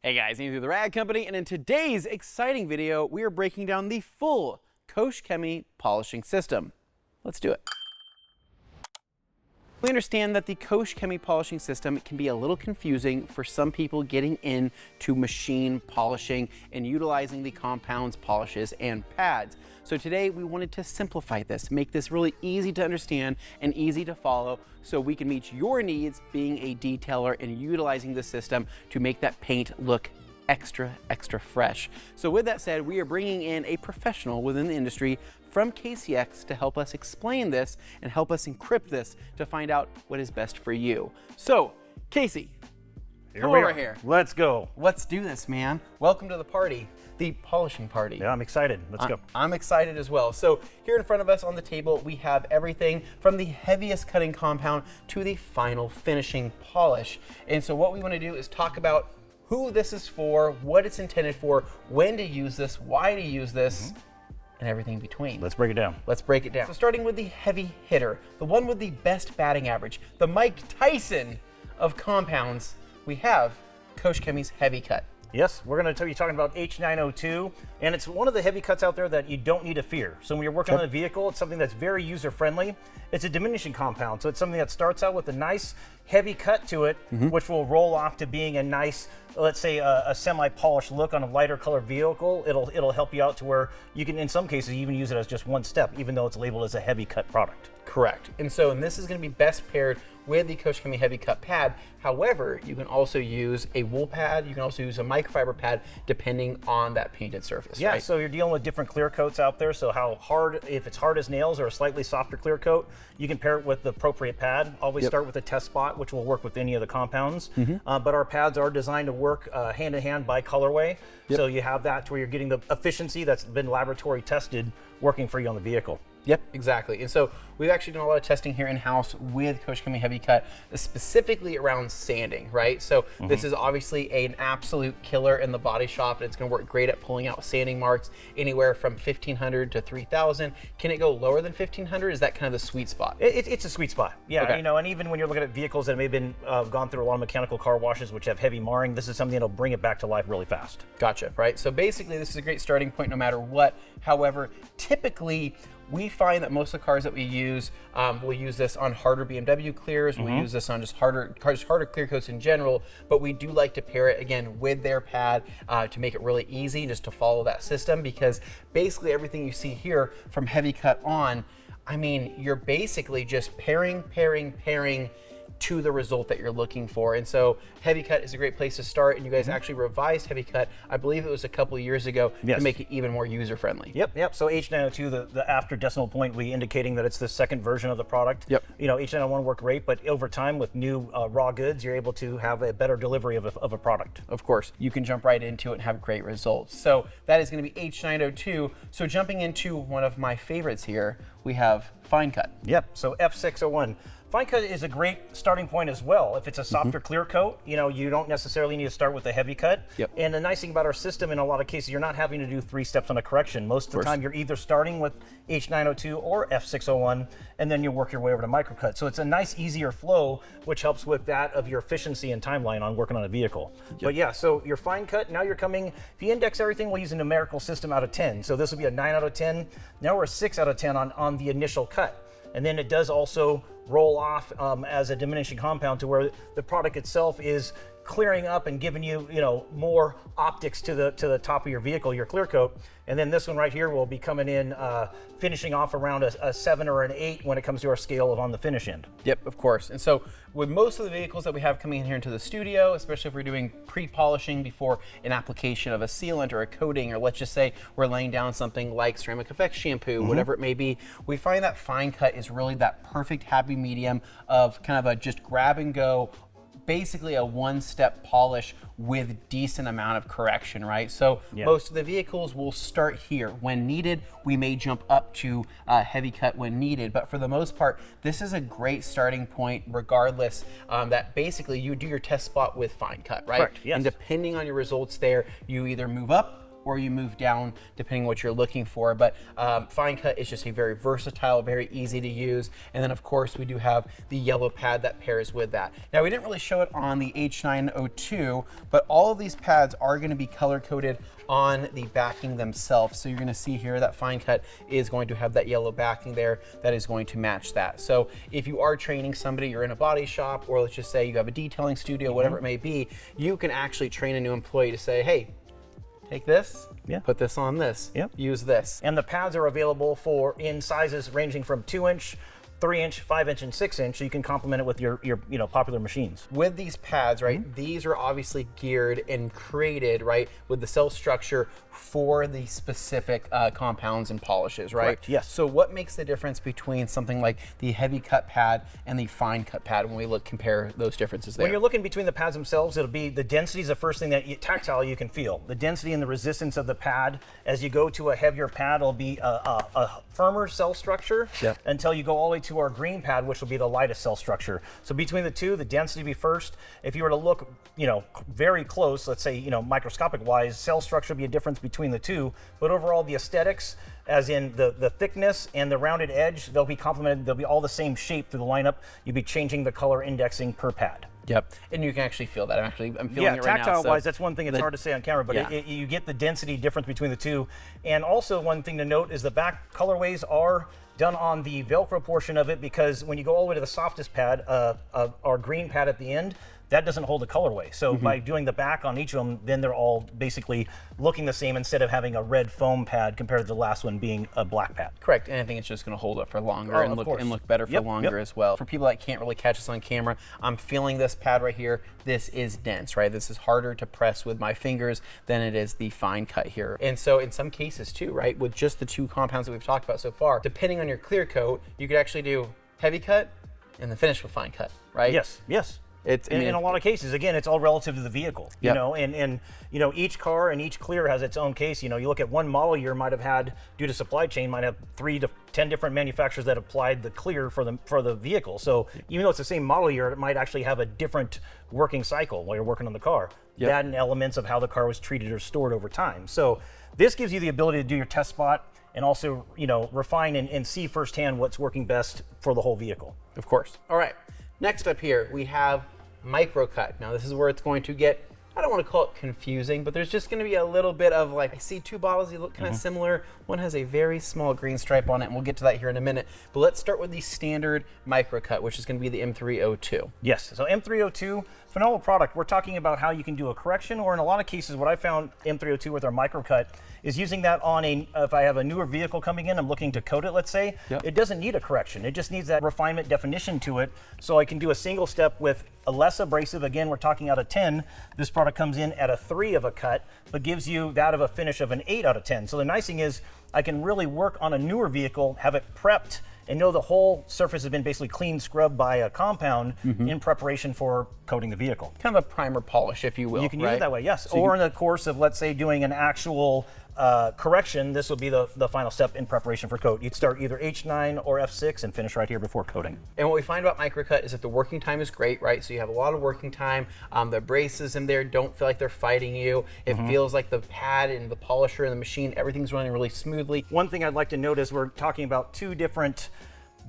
Hey guys, Andy the Rag Company, and in today's exciting video, we are breaking down the full Koch Chemie polishing system. Let's do it. We understand that the Koch Chemie polishing system can be a little confusing for some people getting into machine polishing and utilizing the compounds, polishes, and pads. So today we wanted to simplify this, make this really easy to understand and easy to follow so we can meet your needs being a detailer and utilizing the system to make that paint look extra fresh. So with that said, we are bringing in a professional within the industry from KCX to help us explain this and help us encrypt this to find out what is best for you. So, Casey, come over here. Let's go. Let's do this, man. Welcome to the party, the polishing party. Yeah, I'm excited. Let's go. I'm excited as well. So here in front of us on the table, we have everything from the heaviest cutting compound to the final finishing polish. And so what we want to do is talk about who this is for, what it's intended for, when to use this, why to use this, and everything in between. Let's break it down. Let's break it down. So starting with the heavy hitter, the one with the best batting average, the Mike Tyson of compounds, we have Koch Chemie's Heavy Cut. Yes, we're going to be talking about H902, and it's one of the heavy cuts out there that you don't need to fear. So when you're working on a vehicle, it's something that's very user-friendly. It's a diminishing compound, so it's something that starts out with a nice heavy cut to it, which will roll off to being a nice, let's say, a semi-polished look on a lighter colored vehicle. It'll help you out to where you can, in some cases, even use it as just one step, even though it's labeled as a heavy cut product. Correct. And this is going to be best paired with the Koch Chemie Heavy Cut pad. However, you can also use a wool pad. You can also use a microfiber pad, depending on that painted surface. Yeah, right? so you're dealing with different clear coats out there. So how hard, if it's hard as nails or a slightly softer clear coat, you can pair it with the appropriate pad. Always start with a test spot, which will work with any of the compounds. But our pads are designed to work hand in hand by colorway. So you have that to where you're getting the efficiency that's been laboratory tested working for you on the vehicle. Yep, exactly. And so we've actually done a lot of testing here in-house with Koch Chemie Heavy Cut, specifically around sanding, right? So this is obviously an absolute killer in the body shop, and it's going to work great at pulling out sanding marks anywhere from 1,500 to 3,000. Can it go lower than 1,500? Is that kind of the sweet spot? It's a sweet spot, yeah. Okay. You know, and even when you're looking at vehicles that may have been gone through a lot of mechanical car washes, which have heavy marring, this is something that'll bring it back to life really fast. Gotcha, right? So basically, this is a great starting point no matter what. However, typically, we find that most of the cars that we use, we'll use this on harder BMW clears, we'll use this on just harder clear coats in general, but we do like to pair it, again, with their pad to make it really easy just to follow that system, because basically everything you see here from Heavy Cut on, I mean, you're basically just pairing to the result that you're looking for. And so Heavy Cut is a great place to start, and you guys actually revised Heavy Cut, I believe it was a couple of years ago, to make it even more user-friendly. Yep. So H902, the after decimal point, we indicating that it's the second version of the product. Yep. You know, H901 worked great, but over time with new raw goods, you're able to have a better delivery of a product. Of course, you can jump right into it and have great results. So that is going to be H902. So jumping into one of my favorites here, we have Fine Cut. Yep, so F601. Fine Cut is a great starting point as well. If it's a softer clear coat, you know, you don't necessarily need to start with a heavy cut. Yep. And the nice thing about our system, in a lot of cases, you're not having to do 3 steps on a correction. Most of the time, you're either starting with H902 or F601, and then you work your way over to microcut. So it's a nice, easier flow, which helps with that of your efficiency and timeline on working on a vehicle. Yep. But yeah, so your Fine Cut, now you're coming, if you index everything, we'll use a numerical system out of 10. So this will be a 9 out of 10. Now we're a 6 out of 10 on the initial cut. And then it does also roll off as a diminishing compound to where the product itself is clearing up and giving you, more optics to the top of your vehicle, your clear coat. And then this one right here will be coming in, finishing off around a 7 or an 8 when it comes to our scale of on the finish end. Yep, of course. And so with most of the vehicles that we have coming in here into the studio, especially if we're doing pre-polishing before an application of a sealant or a coating, or let's just say we're laying down something like ceramic effects shampoo, whatever it may be, we find that Fine Cut is really that perfect happy medium of kind of a just grab and go, basically a one-step polish with decent amount of correction, right? So most of the vehicles will start here. When needed, we may jump up to Heavy Cut when needed, but for the most part, this is a great starting point regardless, that basically you do your test spot with Fine Cut, right? Correct, yes. And depending on your results there, you either move up or you move down depending on what you're looking for. But fine cut is just a very versatile, very easy to use. And then of course we do have the yellow pad that pairs with that. Now we didn't really show it on the H902, but all of these pads are going to be color coded on the backing themselves. So you're going to see here that fine cut is going to have that yellow backing there that is going to match that. So if you are training somebody, you're in a body shop, or let's just say you have a detailing studio, whatever it may be, you can actually train a new employee to say, hey, take this, put this on this, use this. And the pads are available in sizes ranging from 2-inch, 3-inch, 5-inch, and 6-inch, so you can complement it with your popular machines. With these pads, right, these are obviously geared and created, right, with the cell structure for the specific compounds and polishes, right? Correct, yes. So what makes the difference between something like the heavy cut pad and the fine cut pad when we compare those differences there? When you're looking between the pads themselves, it'll be the density is the first thing tactile you can feel. The density and the resistance of the pad. As you go to a heavier pad, it'll be a firmer cell structure until you go all the way to our green pad, which will be the lightest cell structure. So between the two, the density will be first. If you were to look, very close, let's say, microscopic wise, cell structure will be a difference between the two, but overall the aesthetics, as in the thickness and the rounded edge, they'll be complemented. They'll be all the same shape through the lineup. You'll be changing the color indexing per pad. Yep, and you can actually feel that. I'm feeling it right now. Yeah, tactile-wise, that's one thing it's hard to say on camera, but you get the density difference between the two. And also one thing to note is the back colorways are done on the Velcro portion of it, because when you go all the way to the softest pad, our green pad at the end, that doesn't hold a colorway. So by doing the back on each of them, then they're all basically looking the same instead of having a red foam pad compared to the last one being a black pad. Correct, and I think it's just going to hold up for longer and look better for longer as well. For people that can't really catch us on camera, I'm feeling this pad right here. This is dense, right? This is harder to press with my fingers than it is the fine cut here. And so in some cases too, right, with just the two compounds that we've talked about so far, depending on your clear coat, you could actually do heavy cut and then finish with fine cut, right? Yes, yes. In a lot of cases, again, it's all relative to the vehicle, and each car and each clear has its own case. You look at one model year might have had, due to supply chain, might have 3 to 10 different manufacturers that applied the clear for the vehicle. So even though it's the same model year, it might actually have a different working cycle while you're working on the car. That and elements of how the car was treated or stored over time. So this gives you the ability to do your test spot and also, refine and see firsthand what's working best for the whole vehicle. Of course. All right. Next up here, we have microcut. Now this is where it's going to get, I don't want to call it confusing, but there's just going to be a little bit of like, I see two bottles, they look kind of similar. One has a very small green stripe on it, and we'll get to that here in a minute. But let's start with the standard microcut, which is going to be the M302. Yes, so M302, phenomenal product. We're talking about how you can do a correction, or in a lot of cases, what I found M302 with our microcut is using that on if I have a newer vehicle coming in, I'm looking to coat it, let's say, it doesn't need a correction. It just needs that refinement definition to it, so I can do a single step with a less abrasive. Again, we're talking out of 10. This product comes in at a 3 of a cut, but gives you that of a finish of an 8 out of 10. So the nice thing is I can really work on a newer vehicle, have it prepped, and know the whole surface has been basically clean scrubbed by a compound in preparation for coating the vehicle. Kind of a primer polish, if you will. You can use it that way, yes. So or in the course of, let's say, doing an actual correction, this will be the final step in preparation for coat. You'd start either H9 or F6 and finish right here before coating. And what we find about microcut is that the working time is great, right? So you have a lot of working time. The abrasives in there don't feel like they're fighting you. It feels like the pad and the polisher and the machine, everything's running really smoothly. One thing I'd like to note is we're talking about two different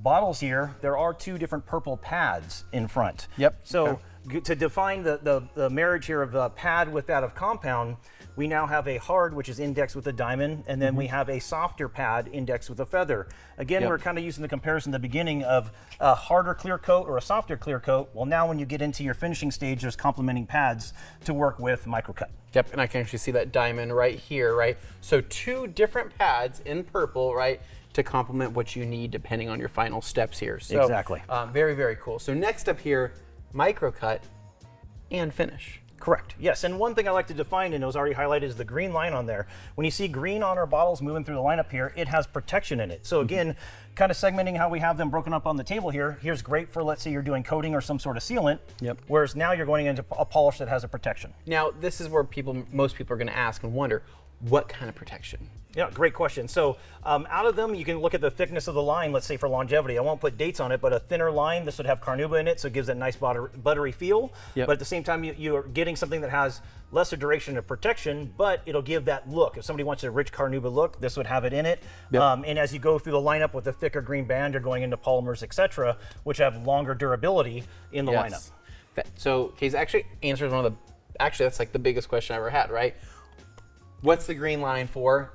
bottles here. There are two different purple pads in front. Yep. So to define the marriage here of the pad with that of compound, we now have a hard, which is indexed with a diamond, and then we have a softer pad indexed with a feather. Again, we're kind of using the comparison at the beginning of a harder clear coat or a softer clear coat. Well, now when you get into your finishing stage, there's complementing pads to work with microcut. Yep, and I can actually see that diamond right here, right? So two different pads in purple, right, to complement what you need depending on your final steps here. So, exactly. Very, very cool. So next up here, microcut and finish. Correct, yes, and one thing I like to define, and it was already highlighted, is the green line on there. When you see green on our bottles moving through the lineup here, it has protection in it. So again, kind of segmenting how we have them broken up on the table here, here's great for, let's say you're doing coating or some sort of sealant, whereas now you're going into a polish that has a protection. Now, this is where most people are gonna ask and wonder, what kind of protection? Yeah, great question. So out of them, you can look at the thickness of the line, let's say for longevity. I won't put dates on it, but a thinner line, this would have carnauba in it, so it gives that nice buttery feel. Yep. But at the same time, you're getting something that has lesser duration of protection, but it'll give that look. If somebody wants a rich carnauba look, this would have it in it. Yep. And as you go through the lineup with the thicker green band, you're going into polymers, etc., which have longer durability in the lineup. So Case actually answers one of the, actually that's like the biggest question I ever had, right? What's the green line for?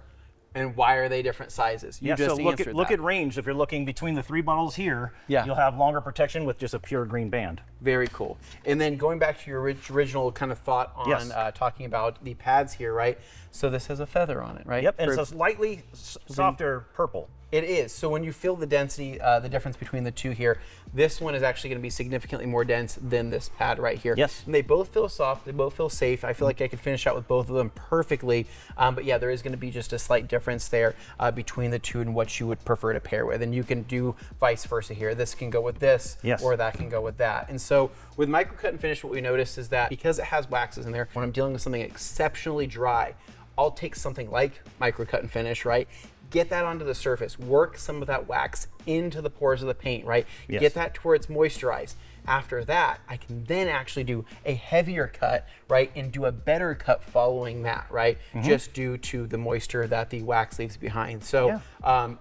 And why are they different sizes? You just so look at range. If you're looking between the 3 bottles here, you'll have longer protection with just a pure green band. Very cool. And then going back to your original kind of thought on talking about the pads here, right? So this has a feather on it, right? Yep, and it's a slightly softer purple. It is. So when you feel the density, the difference between the two here, this one is actually going to be significantly more dense than this pad right here. Yes. And they both feel soft. They both feel safe. I feel like I could finish out with both of them perfectly. But yeah, there is going to be just a slight difference there between the two and what you would prefer to pair with. And you can do vice versa here. This can go with this, or that can go with that. And so with micro cut and finish, what we noticed is that because it has waxes in there, when I'm dealing with something exceptionally dry, I'll take something like micro cut and finish, right? Get that onto the surface, work some of that wax into the pores of the paint, right? Get that to where it's moisturized. After that, I can then actually do a heavier cut, right? And do a better cut following that, right? Just due to the moisture that the wax leaves behind. So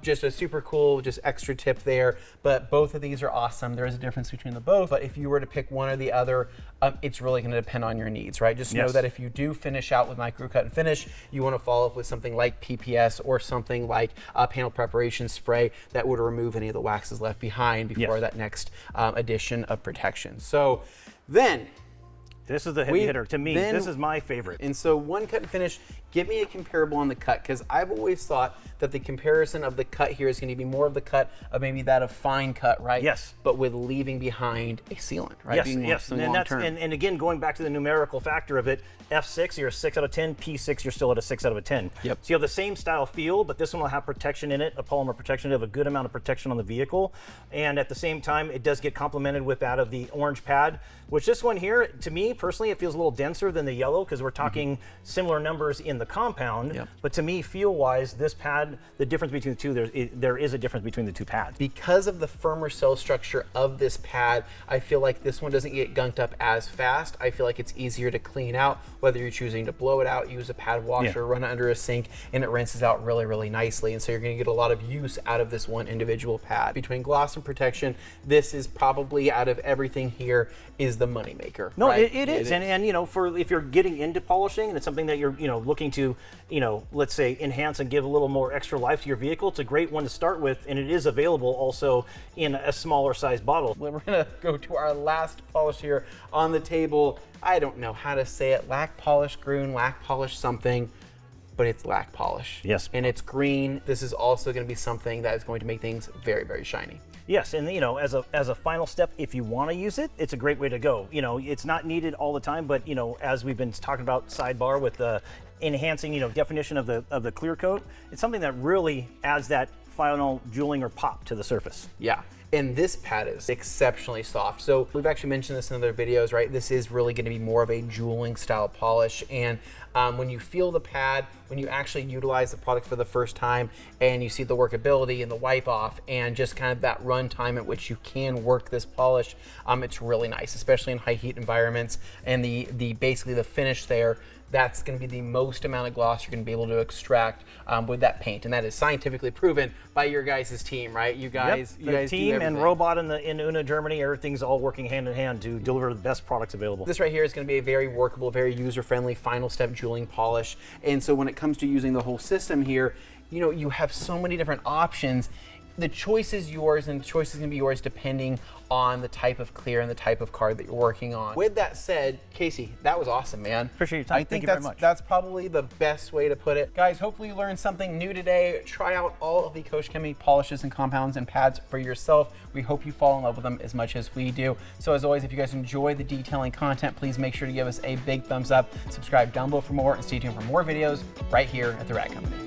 just a super cool, just extra tip there. But both of these are awesome. There is a difference between the both. But if you were to pick one or the other, it's really gonna depend on your needs, right? Just know that if you do finish out with micro cut and finish, you wanna follow up with something like PPS or something like a panel preparation spray that would remove any of the waxes left behind before that next addition of protection. So then, this is the heavy hitter. To me, this is my favorite. And so one cut and finish, give me a comparable on the cut, because I've always thought that the comparison of the cut here is going to be more of the cut of maybe that of fine cut, right? Yes. But with leaving behind a sealant, right? Yes, Being yes. And again, going back to the numerical factor of it, F6, you're a 6 out of 10. P6, you're still at a 6 out of a 10. Yep. So you have the same style feel, but this one will have protection in it, a polymer protection. You have a good amount of protection on the vehicle. And at the same time, it does get complemented with that of the orange pad, which this one here, to me, personally, it feels a little denser than the yellow, because we're talking similar numbers in the compound. Yep. But to me, feel-wise, this pad, the difference between the two, there is a difference between the two pads. Because of the firmer cell structure of this pad, I feel like this one doesn't get gunked up as fast. I feel like it's easier to clean out, whether you're choosing to blow it out, use a pad washer, run it under a sink, and it rinses out really, really nicely. And so you're going to get a lot of use out of this one individual pad. Between gloss and protection, this is probably, out of everything here, is the moneymaker. No, right? it is. And you know, for if you're getting into polishing and it's something that you're looking to, let's say enhance and give a little more extra life to your vehicle, it's a great one to start with, and it is available also in a smaller size bottle. We're gonna go to our last polish here on the table. I don't know how to say it. Lac polish green, lac polish something, but it's lac polish. Yes. And it's green. This is also going to be something that is going to make things very, very shiny. Yes, and as a final step, if you want to use it, it's a great way to go. It's not needed all the time, but as we've been talking about sidebar with the enhancing, definition of the clear coat, it's something that really adds that final jeweling or pop to the surface. Yeah. And this pad is exceptionally soft. So we've actually mentioned this in other videos, right? This is really going to be more of a jeweling style polish. And when you feel the pad, when you actually utilize the product for the first time and you see the workability and the wipe off and just kind of that run time at which you can work this polish, it's really nice, especially in high heat environments. And the basically the finish there, that's going to be the most amount of gloss you're going to be able to extract with that paint, and that is scientifically proven by your guys' team, right? You guys, yep. The team and robot in Unna, Germany, everything's all working hand in hand to deliver the best products available. This right here is going to be a very workable, very user-friendly final step jeweling polish, and so when it comes to using the whole system here, you have so many different options. The choice is yours, and the choice is going to be yours depending on the type of clear and the type of card that you're working on. With that said, Casey, that was awesome, man. Appreciate your time. Thank you very much. That's probably the best way to put it. Guys, hopefully you learned something new today. Try out all of the Koch Chemie polishes and compounds and pads for yourself. We hope you fall in love with them as much as we do. So as always, if you guys enjoy the detailing content, please make sure to give us a big thumbs up, subscribe down below for more, and stay tuned for more videos right here at The Rag Company.